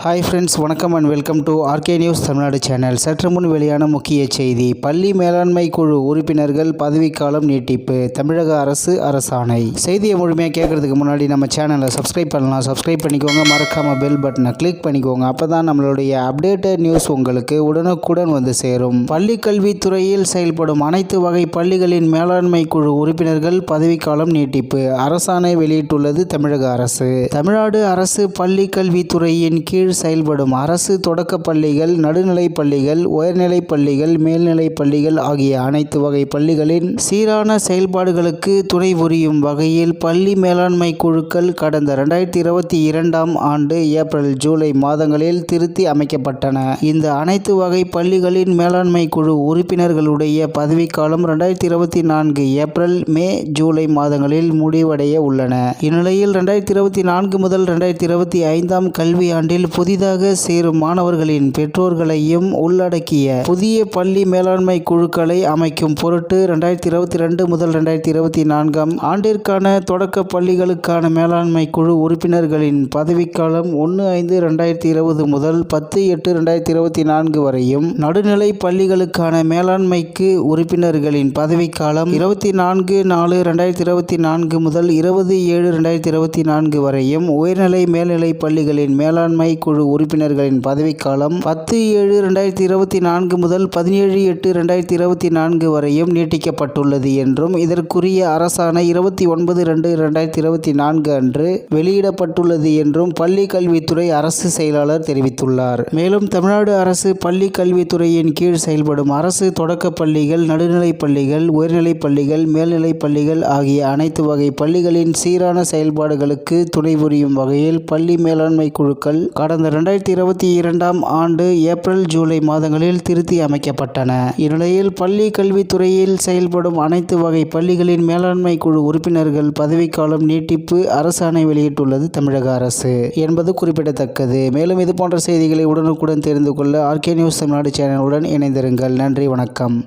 Hi friends, வணக்கம் and welcome to RK news Tamil Nadu channel. சற்று முன் வெளியான முக்கிய செய்தி. பள்ளி மேலாண்மை குழு உறுப்பினர்கள் பதவிக்காலம் நீட்டிப்பு, தமிழக அரசு அரசாணை. செய்தியை முழுமையாக கேட்கறதுக்கு முன்னாடி நம்ம சேனலை சப்ஸ்கிரைப் பண்ணலாம். சப்ஸ்கிரைப் பண்ணிக்கோங்க. மறக்காமல் பெல் பட்டனை கிளிக் பண்ணிக்கோங்க. அப்போ தான் நம்மளுடைய அப்டேட்டட் நியூஸ் உங்களுக்கு உடனுக்குடன் வந்து சேரும். பள்ளி கல்வித்துறையில் செயல்படும் அனைத்து வகை பள்ளிகளின் மேலாண்மை குழு உறுப்பினர்கள் பதவிக்காலம் நீட்டிப்பு அரசாணை வெளியிட்டுள்ளது தமிழக அரசு. தமிழ்நாடு அரசு பள்ளி கல்வித்துறையின் கீழ் செயல்படும் அரசு தொடக்க பள்ளிகள், நடுநிலைப் பள்ளிகள், உயர்நிலைப் பள்ளிகள், மேல்நிலைப் பள்ளிகள் ஆகிய அனைத்து வகை பள்ளிகளின் சீரான செயல்பாடுகளுக்கு துணை புரியும் வகையில் பள்ளி மேலாண்மை குழுக்கள் கடந்த 2022ஆம் ஆண்டு ஏப்ரல், ஜூலை மாதங்களில் திருத்தி அமைக்கப்பட்டன. இந்த அனைத்து வகை பள்ளிகளின் மேலாண்மை குழு உறுப்பினர்களுடைய பதவிக்காலம் 2024 ஏப்ரல், மே, ஜூலை மாதங்களில் முடிவடைய உள்ளன. இந்நிலையில் 2024 முதல் 2025ஆம் கல்வியாண்டில் புதிதாக சேரும் மாணவர்களின் பெற்றோர்களையும் உள்ளடக்கிய புதிய பள்ளி மேலாண்மை குழுக்களை அமைக்கும் பொருட்டு 2022 முதல் 2024ஆம் ஆண்டிற்கான தொடக்க பள்ளிகளுக்கான மேலாண்மை குழு உறுப்பினர்களின் பதவிக்காலம் 1/5/2020 முதல் 10/8/2024 வரையும், நடுநிலை பள்ளிகளுக்கான மேலாண்மைக்கு உறுப்பினர்களின் பதவிக்காலம் 24/4/2024 முதல் 20/7/2024 வரையும், உயர்நிலை மேல்நிலை பள்ளிகளின் மேலாண்மை குழு உறுப்பினர்களின் பதவிக்காலம் 10/7/2024 முதல் 17/8/2024 வரையும் நீட்டிக்கப்பட்டுள்ளது என்றும், இதற்குரிய அரசாணை 29/2/2024 அன்று வெளியிடப்பட்டுள்ளது என்றும் பள்ளி கல்வித்துறை அரசு செயலாளர் தெரிவித்துள்ளார். மேலும் தமிழ்நாடு அரசு பள்ளி கல்வித்துறையின் கீழ் செயல்படும் அரசு தொடக்க பள்ளிகள், நடுநிலைப் பள்ளிகள், உயர்நிலைப் பள்ளிகள், மேல்நிலைப் பள்ளிகள் ஆகிய அனைத்து வகை பள்ளிகளின் சீரான செயல்பாடுகளுக்கு துணை புரியும் வகையில் பள்ளி மேலாண்மை குழுக்கள் கடந்த 2022ஆம் ஆண்டு ஏப்ரல், ஜூலை மாதங்களில் திருத்தி அமைக்கப்பட்டன. இந்நிலையில் பள்ளி கல்வித்துறையில் செயல்படும் அனைத்து வகை பள்ளிகளின் மேலாண்மை குழு உறுப்பினர்கள் பதவிக்காலம் நீட்டிப்பு அரசாணை வெளியிட்டுள்ளது தமிழக அரசு என்பது குறிப்பிடத்தக்கது. மேலும் இது போன்ற செய்திகளை உடனுக்குடன் தெரிந்து கொள்ள ஆர்கே நியூஸ் தமிழ்நாடு சேனலுடன் இணைந்திருங்கள். நன்றி, வணக்கம்.